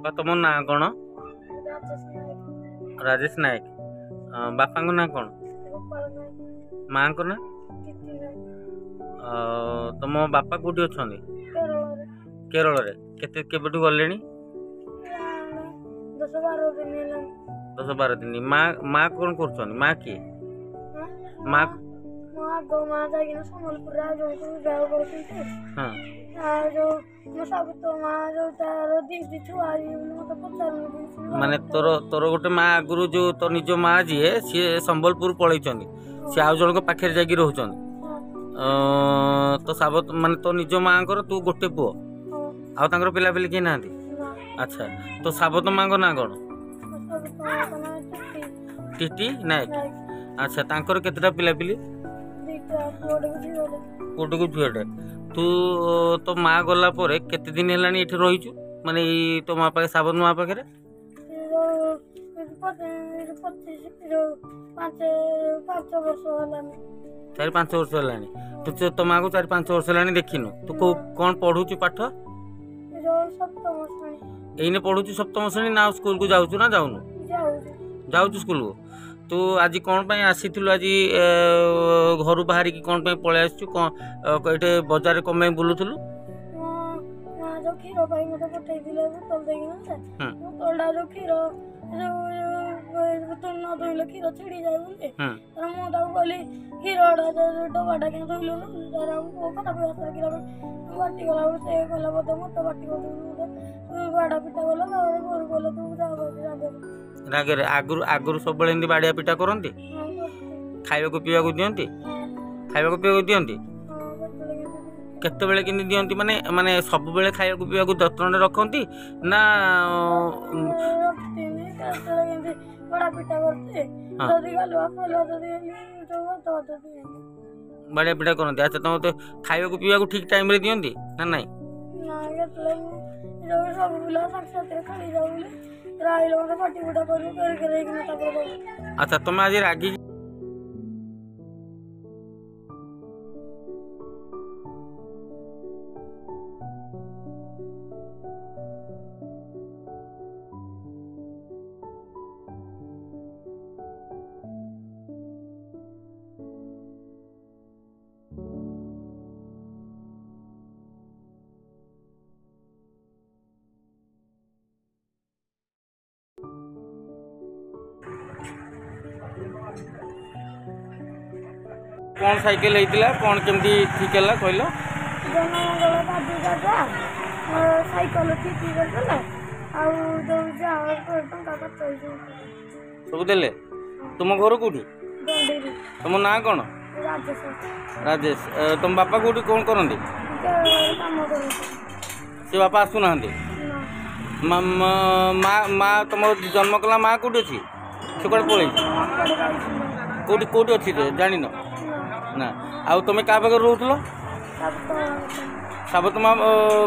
ବାପା ତମ ନାଁ କଣ? ରାଜେଶ ନାୟକ। ବାପାଙ୍କ ନାଁ କଣ? ମାଙ୍କ ନାଁ? ତମ ବାପା କୋଉଠି ଅଛନ୍ତି? କେରଳରେ। କେବେଠୁ ଗଲେଣି? 10-12 ଦିନ। ମା କଣ କରୁଛନ୍ତି? ମା କିଏ? ମା ଯାଇକିନା ସମ୍ବଲପୁରରେ ଆଉ ଯୋଉ ବିବାହ କରୁଛନ୍ତି। ହଁ ଆଉ ଯୋଉ ମୋ ସାବୁତ ମା ଯୋଉ ତାର ଦିଦି ଛୁଆ ମତେ ପଚାରୁନି। ମାନେ ତୋର ଗୋଟେ ମା ଆଗରୁ ଯୋଉ ତୋ ନିଜ ମା ଯିଏ ସିଏ ସମ୍ବଲପୁର ପଳେଇଛନ୍ତି, ସିଏ ଆଉ ଜଣଙ୍କ ପାଖରେ ଯାଇକି ରହୁଛନ୍ତି। ତ ସାବତ ମାନେ ତୋ ନିଜ ମାଙ୍କର ତୁ ଗୋଟେ ପୁଅ, ଆଉ ତାଙ୍କର ପିଲାପିଲି କେହି ନାହାନ୍ତି? ଆଚ୍ଛା, ତ ସାବତ ମାଙ୍କ ନାଁ କଣ? ଟିଟି ନାୟକ। ଆଚ୍ଛା, ତାଙ୍କର କେତେଟା ପିଲାପିଲି? ପୁଅଟକୁ ଝିଅଟେ। ତୁ ତୋ ମା ଗଲା ପରେ କେତେ ଦିନ ହେଲାଣି ଏଠି ରହିଛୁ, ମାନେ ଏଇ ତୋ ମା ପାଖେ, ସାବତ ମା ପାଖରେ? 4-5 ବର୍ଷ ହେଲାଣି। ତୁ ତୋ ମାକୁ 4-5 ବର୍ଷ ହେଲାଣି ଦେଖିନୁ। ତୁ କଣ ପଢୁଛୁ ପାଠ? ଏଇନେ ପଢୁଛୁ 7ମ ଶ୍ରେଣୀ। ନା ସ୍କୁଲକୁ ଯାଉଛୁ ନା ଯାଉନୁ? ଯାଉଛୁ ସ୍କୁଲକୁ। ତୁ ଆଜି କଣ ପାଇଁ ଆସିଥିଲୁ? ଆଜି ଘରୁ ବାହାରିକି କଣ ପାଇଁ ପଳେଇ ଆସିଛୁ? କଣ ଏଠି ବଜାରରେ କଣ ପାଇଁ ବୁଲୁଥିଲୁ? କ୍ଷୀର ପାଇଁ ମତେ ପଠେଇଥିଲେ ବୋତଲ ଦେଇକିନା ବୋତଲଟା ଯୋଉ କ୍ଷୀର ବୋତଲ ନ ଧୋଇଲେ କ୍ଷୀର ଛିଡିଯାଏ ବୋଲି ମୁଁ ତାକୁ କହିଲି କ୍ଷୀରଟା ଡବାଟା କେଁ ଧୋଇଲୁନୁ? ତାର ଖରାପ ହାତରେ କ୍ଷୀର ବାଟି ଗଲା ବେଳକୁ ସେ ଗଲା ବୋଧେ ମତେ ବାଟି କରିଦେବୁ ମତେ ବାଡା ପିଟା ଗଲା। ତାପରେ ଘରୁ ଗଲେ ତୁ ରାଗରେ ଆଗରୁ ସବୁବେଳେ ଏମିତି ବାଡିଆ ପିଟା କରନ୍ତି? ଖାଇବାକୁ ପିଇବାକୁ ଦିଅନ୍ତି? ଖାଇବାକୁ ପିଇବାକୁ ଦିଅନ୍ତି? କେତେବେଳେ କେମିତି ଦିଅନ୍ତି? ମାନେ ସବୁବେଳେ ଖାଇବାକୁ ପିଇବାକୁ ଯତ୍ନରେ ରଖନ୍ତି ନା? ବାଡିଆ ପିଟା କରନ୍ତି। ଆଚ୍ଛା, ତମେ ଖାଇବାକୁ ପିଇବାକୁ ଠିକ ଟାଇମରେ ଦିଅନ୍ତି ନା ନାଇଁ? ଆଚ୍ଛା, ତମେ ଆଜି ରାଗି କଣ ସାଇକେଲ ହେଇଥିଲା? କଣ କେମିତି ଠିକ ହେଲା କହିଲ? ସାଇକେଲ ଠିକ କରିଦେଲେ ଆଉ ସବୁ ଦେଲେ। ତୁମ ଘର କୋଉଠି? ତମ ନାଁ କଣ? ରାଜେଶ। ତମ ବାପା କୋଉଠି କଣ କରନ୍ତି? ସେ ବାପା ଆସୁନାହାନ୍ତି? ମା ତମ ଜନ୍ମ କଲା ମା କୋଉଠି ଅଛି? ସେ କୁଆଡେ ପଳେଇଛି? କୋଉଠି ଅଛି ଜାଣିନ? ନା। ଆଉ ତମେ କାହା ପାଖରେ ରହୁଥିଲ? ସାବତ ମା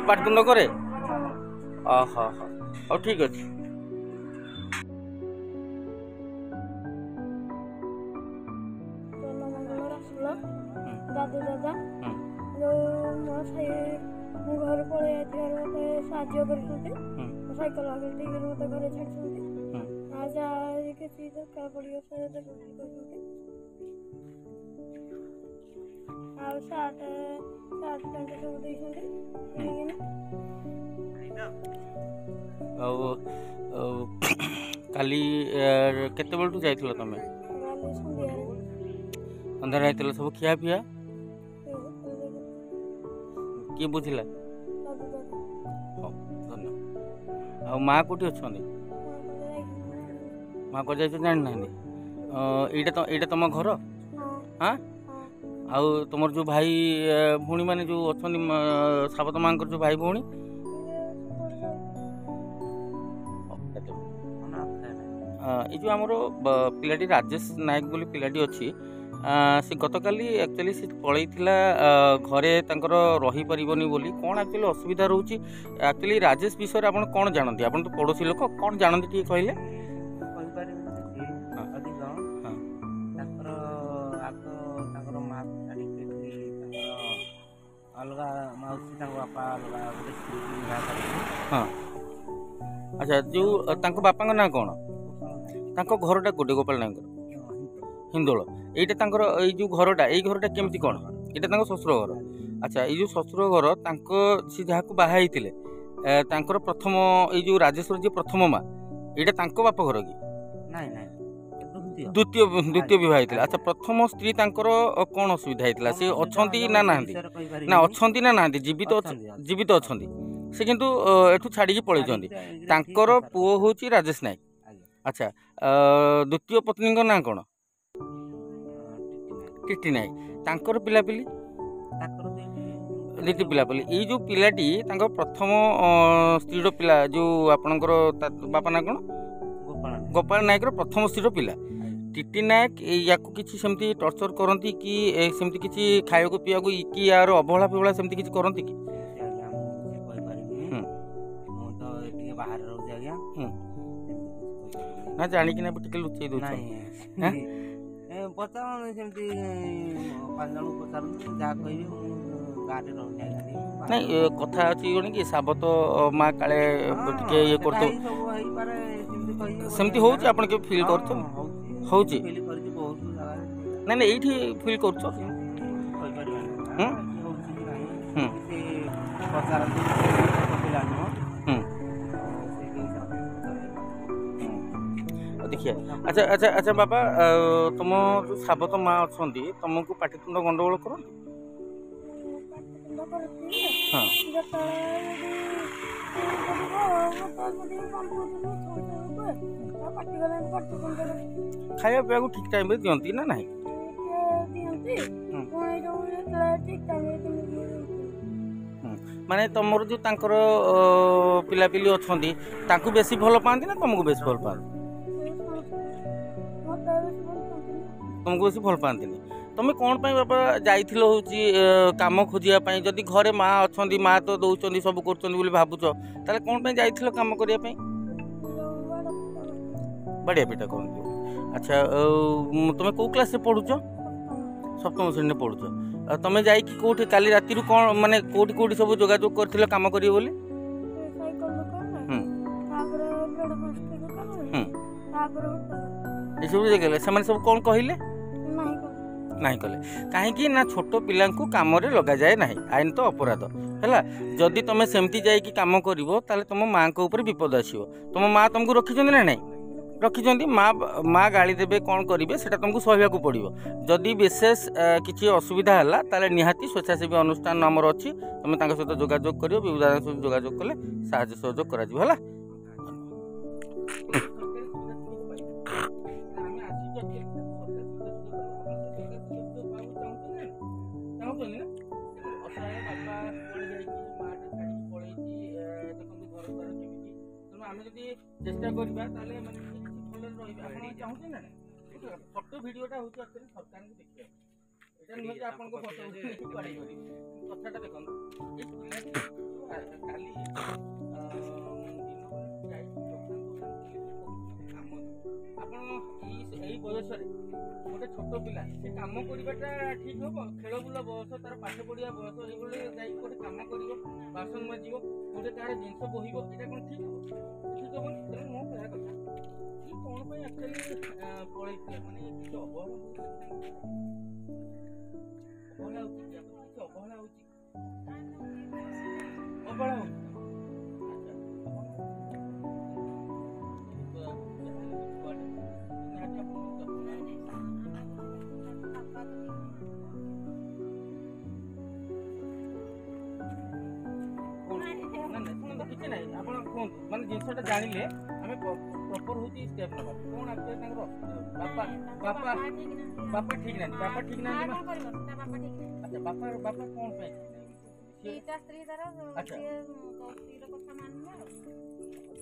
ପାଟିତୁଣ୍ଡ କରେ? ଓହୋ, ହଉ ଠିକ ଅଛି। ମୁଁ ଘରୁ ପଳେଇ ଯାଇଥିବାରୁ ମତେ ସାହାଯ୍ୟ କରିଛନ୍ତି। ସାଇକେଲ ଦେଇକି ମତେ ଘରେ ଛାଡିଛନ୍ତି। ଆଉ ଯାହା କିଛି ଦରକାର ପଡିବ ସେ କରିଛନ୍ତି। ଆଉ ସାର୍ଟ ପ୍ୟାଣ୍ଟ ସବୁ ଦେଇଛନ୍ତି। ଆଉ କାଲି କେତେବେଳଠୁ ଯାଇଥିଲ ତମେ? ସନ୍ଧ୍ୟାରେ ଯାଇଥିଲ। ସବୁ ଖିଆ ପିଆ କିଏ ବୁଝିଲା? ହଉ, ଧନ୍ୟବାଦ। ଆଉ ମା କୋଉଠି ଅଛନ୍ତି? ମା କୁଆଡେ ଯାଇଛନ୍ତି ଜାଣିନାହାନ୍ତି? ଏଇଟା ତମ ଘର? ହଁ। ଆଉ ତମର ଯୋଉ ଭାଇ ଭଉଣୀ ମାନେ ଯୋଉ ଅଛନ୍ତି, ସାବତ ମାଙ୍କର ଯୋଉ ଭାଇ ଭଉଣୀ? ଏଇ ଯୋଉ ଆମର ପିଲାଟି ରାଜେଶ ନାୟକ ବୋଲି ପିଲାଟି ଅଛି, ସେ ଗତକାଲି ଆକ୍ଚୁଆଲି ସେ ପଳେଇଥିଲା ଘରେ ତାଙ୍କର ରହିପାରିବନି ବୋଲି। କ'ଣ ଆକ୍ଚୁଆଲି ଅସୁବିଧା ରହୁଛି? ଆକ୍ଚୁଆଲି ରାଜେଶ ବିଷୟରେ ଆପଣ କ'ଣ ଜାଣନ୍ତି? ଆପଣ ତ ପଡ଼ୋଶୀ ଲୋକ, କ'ଣ ଜାଣନ୍ତି ଟିକେ କହିଲେ? ଅଲଗା ମାଉସୀ ତାଙ୍କ ବାପା ଅଲଗା ଗୋଟେ ସ୍ତ୍ରୀକୁ ବିବାହ କରିଥିଲେ। अच्छा जो तांको बापा ना कौन तांको घरटा कोटे गोपाल नायक हिंदोल एटा तांकर एई जो घरटा केमती कौन एटा तांको ससुर घर अच्छा ये जो ससुर घर तांको सी जहाँ बाहा होइतिले तांकर प्रथम ये जो राजेश्वर जी प्रथम माँ एटा तांको बाप घर कि नहीं नहीं द्वितीय द्वितीय विवाह होइतिला अच्छा प्रथम स्त्री तांकर कौन असुविधा होइतिला से अछंती ना नांती ना अछंती ना नांती जीवित अछंती से किंतु एठू छाड़ी पळै जंदी तांकर पुओ होची राजेश नायक अच्छा द्वितीय पत्नी को ना कौन टीटी नायक तांकर पिलापिली दीदी पिलापिली ये जो पिलाटी तांकर प्रथम स्त्री पिला जो आपणकर बापा ना कौन गोपाल नायक प्रथम स्त्री पिला टीटी नायक या किसी सेमती टर्चर करती कि सेमती किसी खाया को पीवा कि यार अवहेला पिवला सेमती किसी करती कि ना जानिक ना टिके लुचेई दो नहीं कथा अच्छी कौन कि साबत माँ काले टिके ये कर सेमती होउची आपण के फील करतो होउची नहीं नहीं एठी फील करछो देखिए अच्छा अच्छा अच्छा बाबा तुम जो साबत माँ अच्छा तुमको पाटितुंड गंडगोल कर हाँ खाया पीवा को ठीक टाइम दिखती ना नहीं माने तुमर जो तांकर पिलापिली अछंती तांकु बेसी भल पाती ना तुमको बेसी भल पाती तुमको बेसी भल पाती तुम कौन पाई बाबा जाइथिलो होची काम खोजिया पाई जदी घरे माँ अछंती माँ तो दउचंदी सब करचंदी बोली भाबुछ ताले कौन पाई जाइथिलो काम करिया पाई बढ़िया बेटा करंती अच्छा तुम को क्लास से पढुछ सप्तम श्रेणी में पढुछ तुम जाई कि कोठी काली राती रु कोन माने कोठी कोठी सब जोगाजोग करथिलो काम करियो बोली ये सब देखले से सब कौन कहले नहीं कले कहीं ना छोट पिला कम लग जाए ना आईन तो अपराध है जदि तुम सेमती जा कम कर तुम माँ के ऊपर विपद आसो तुम माँ तुमको रखी ना नहीं रखी माँ गाड़ी देवे कौन करेंगे से तुमको सहया पड़ो जदि विशेष किसी असुविधा है निहाती स्वेच्छासेवी अनुष्ठान आमर अच्छी तुम सहित जोगाजोग कर विविध सहित जोगाजोग कले साहय सहयोग कर चेष्टा करबा ताले माने भले रहिबा आपण चाहूते ना फोटो वीडियोटा होची एक्चुअली सरकार को देखियो एटा न जे आपन को फोटो नहीं पड़े कथाटा देखन काली आपण एई बयस रे गोटे छोट पिला से काम करबाटा ठीक हो खेल बुला बयस तार पाठ पढ़िया बयस एई बोले जाई गोटे काम करियो बासन माजियो गोटे तार जिंस बोहिबो एटा कोन ठीक हो ठीक हो तेरे मो कह कथा ई कोन पे एक्चुअली पळैते माने किछ अबहला होची अबहला माने जिनसटा जानिले हमें प्रॉपर होची स्टेप नबा कोन आके तांगर बापा बापा बापा ठीक ना अच्छा बापा कोन पे सीता स्त्री दर अच्छा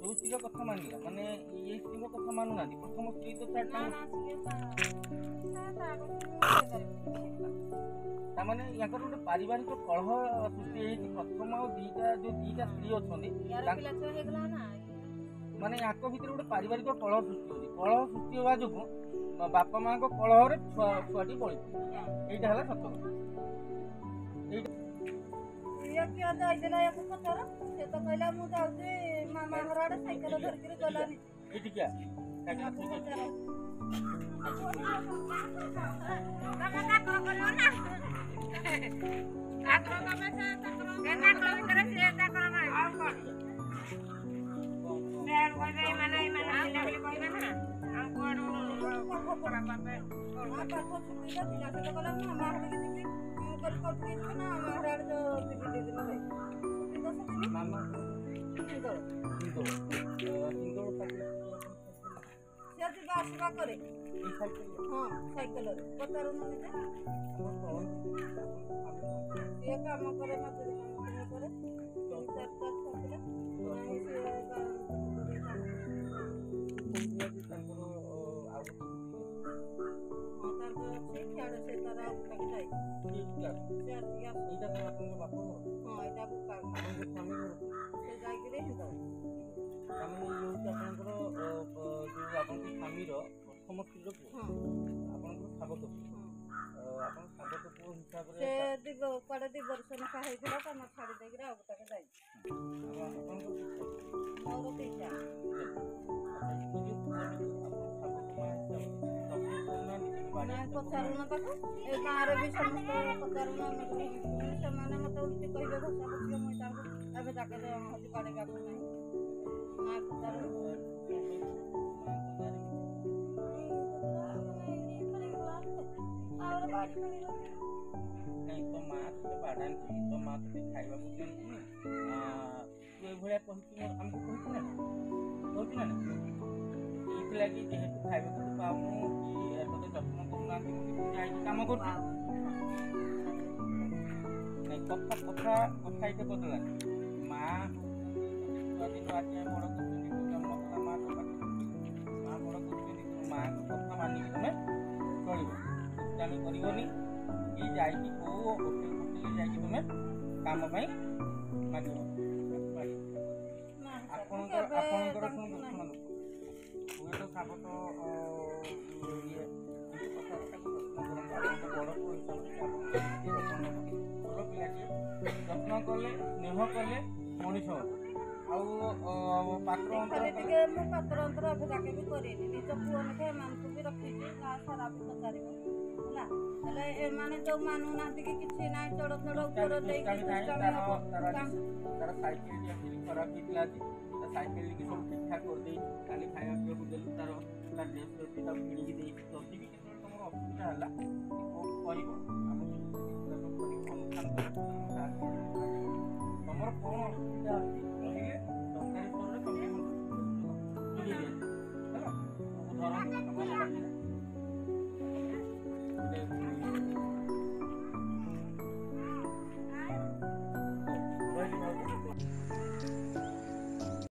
स्त्री कथा मानिला माने ये स्त्री कथा मानु ना प्रथम स्त्री तो तामाने याकर गोटे पारिवारिक कलह सृष्टि होती प्रथम आ दुईटा स्त्री अच्छा माने या भर गोटे पारिवारिक कलह सृष्टि होगा जो बापा माँ को कलह छुआटी पड़ी यहीटा है सत ମାମା ଘର ଆଡେ ସାଇକେଲ ଧରିକିରି ଗଲାନି। ଏଇଠିକା ସାଇକେଲ ଥୋଇକି ମାମା ହିନ୍ଦୋଳ ସେ ଯିବା ଆସିବା କରେ। ଏଇ ସାଇକେଲ ହଁ ସାଇକେଲରେ ପଚାରୁନାହାନ୍ତି ଯେ ସିଏ କାମ କରେ ମଜୁରୀ କାମ କରେ। ତିନି ଚାରି ଛୁଆ ଥିଲେ ନାହିଁ ସିଏ ତାଙ୍କର ଆଉ ହଁ ତାର ଅଛି ସିଆଡ଼େ ସେ ତାର ଆଉ ତାକୁ ଯାଇ ଏଇଟା ସେ ଆସିକି ଆସ ଏଇଟା ତ ଆପଣଙ୍କ ବାପ ଘର ହଁ ଏଇଟା ବୁକା ଆପଣଙ୍କ ସ୍ୱାମୀ ଘର ସେ ଯାଇକିରି ହିନ୍ଦୋଳ ତାମାନେ ଇଏ ହେଉଛି ଆପଣଙ୍କର ଯେଉଁ ଆପଣଙ୍କ ସ୍ୱାମୀର ପ୍ରଥମ ସ୍ତ୍ରୀର ପୁଅ ହଁ ଆପଣଙ୍କର ସାବତ ପୁଅ ହଁ ଆପଣ ସାବତ ପୁଅ ହିସାବରେ ସେ କୁଆଡ଼େ 2 ବର୍ଷ ଲେଖା ହେଇଥିଲା କାମ ଛାଡ଼ି ଦେଇକିରି ଆଉ ଗୋଟାକେ ଯାଇଛି। ଆପଣଙ୍କର ମୋର ଦିଟା ନାଇଁ ପଚାରୁନ ତାକୁ ଏ ଗାଁରେ ବି ସମସ୍ତେ ପଚାରୁନ ସେମାନେ ମତେ ଉଲ୍ଟି କହିବେ ଭାଷା ବୁଝିବେ ମୁଇଁ ତାଙ୍କୁ ଏବେ ତାକେ ହଉଛି ବାଡ଼େଇବାକୁ ନାହିଁ ନାଇଁ ପଚାରୁ ନାଇଁ ତୋ ମା ତୋତେ ବାଡ଼ାନ୍ତି ତୋ ମା ତୋତେ ଖାଇବାକୁ ଦିଅନ୍ତିନି ତୁ ଏଇଭଳିଆ କହିଛୁ ଆମକୁ କହିଛୁ ନା କହିଛୁ ନା ଏଇଥିଲାଗି ଯେହେତୁ ଖାଇବାକୁ ତୁ ପାଉନୁ କି ତୋତେ ଯତ୍ନ କରୁନାହାନ୍ତି ବୋଲି ତୁ ଯାଇକି କାମ କରୁଛୁ ନାଇଁ କଥା ଏଇଟା ବଦଳାନି ମା ଛୁଆଦିନ ଆଜି ବଡ଼ କରୁଛନ୍ତି ତୁ ଜନ୍ମ କଲା ମା ତୋ ପାଖରେ ମା ବଡ଼ କରୁଛନ୍ତି ତୁ ମାଆଙ୍କ କଥା ମାନିକି ତମେ ଚଳିବ ଦୁଷ୍ଟାମି କରିବନି କି ଯାଇକି କେଉଁ ହୋଟେଲ ଯାଇକି ତମେ କାମ ପାଇଁ ମାଗିବ ଆପଣଙ୍କର ଶୁଣନ୍ତୁ ହୁଏତ ସାବତ ଇଏ କଥା ତାକୁ ଯତ୍ନ କରନ୍ତୁ ଆପଣଙ୍କ ବଡ଼ ପୁଅ ହିସାବରେ ଭଲ ପିଲାଟିଏ ଯତ୍ନ କଲେ ସ୍ନେହ କଲେ ମଣିଷ ଆଉ ପାତ୍ର ଖାଲି ଟିକେ ମୁଁ ପାତ୍ର ଅନ୍ତର ଅଭିଯାକେ ବି କରିନି ନିଜ ପୁଅ ଲେଖେ ଏମାନଙ୍କୁ ବି ରଖିଛି ଗାଁ ସାରା ବି ପଚାରିବ ହେଲା ହେଲେ ଏମାନେ ଯୋଉ ମାନୁନାହାନ୍ତି କି କିଛି ନାହିଁ ଚଡ଼ ଉପର ଦେଇକି ତାର ସାଇକେଲଟି ଆକ୍ଚୁଆଲି ଖରାପ ହେଇଥିଲା ଆଜି ତା ସାଇକେଲଟି ସବୁ ଠିକଠାକ କରିଦେଇଛି କାଲି ଖାଇବା ପିଇବାକୁ ଦେଲୁ ତାର ଡ୍ରେସ୍ ଅଛି ତାକୁ କିଣିକି ଦେଇଛି ଯଦି ବି କେତେବେଳେ ତମର ଅସୁବିଧା ହେଲା କହିବ ଆମେ ଅନୁଷ୍ଠାନ ତମର କ'ଣ ଅସୁବିଧା ଅଛି କହିଲେ ସରକାରୀ ସ୍ତରରେ ତମେ ହେଲା ଧରନ୍ତୁ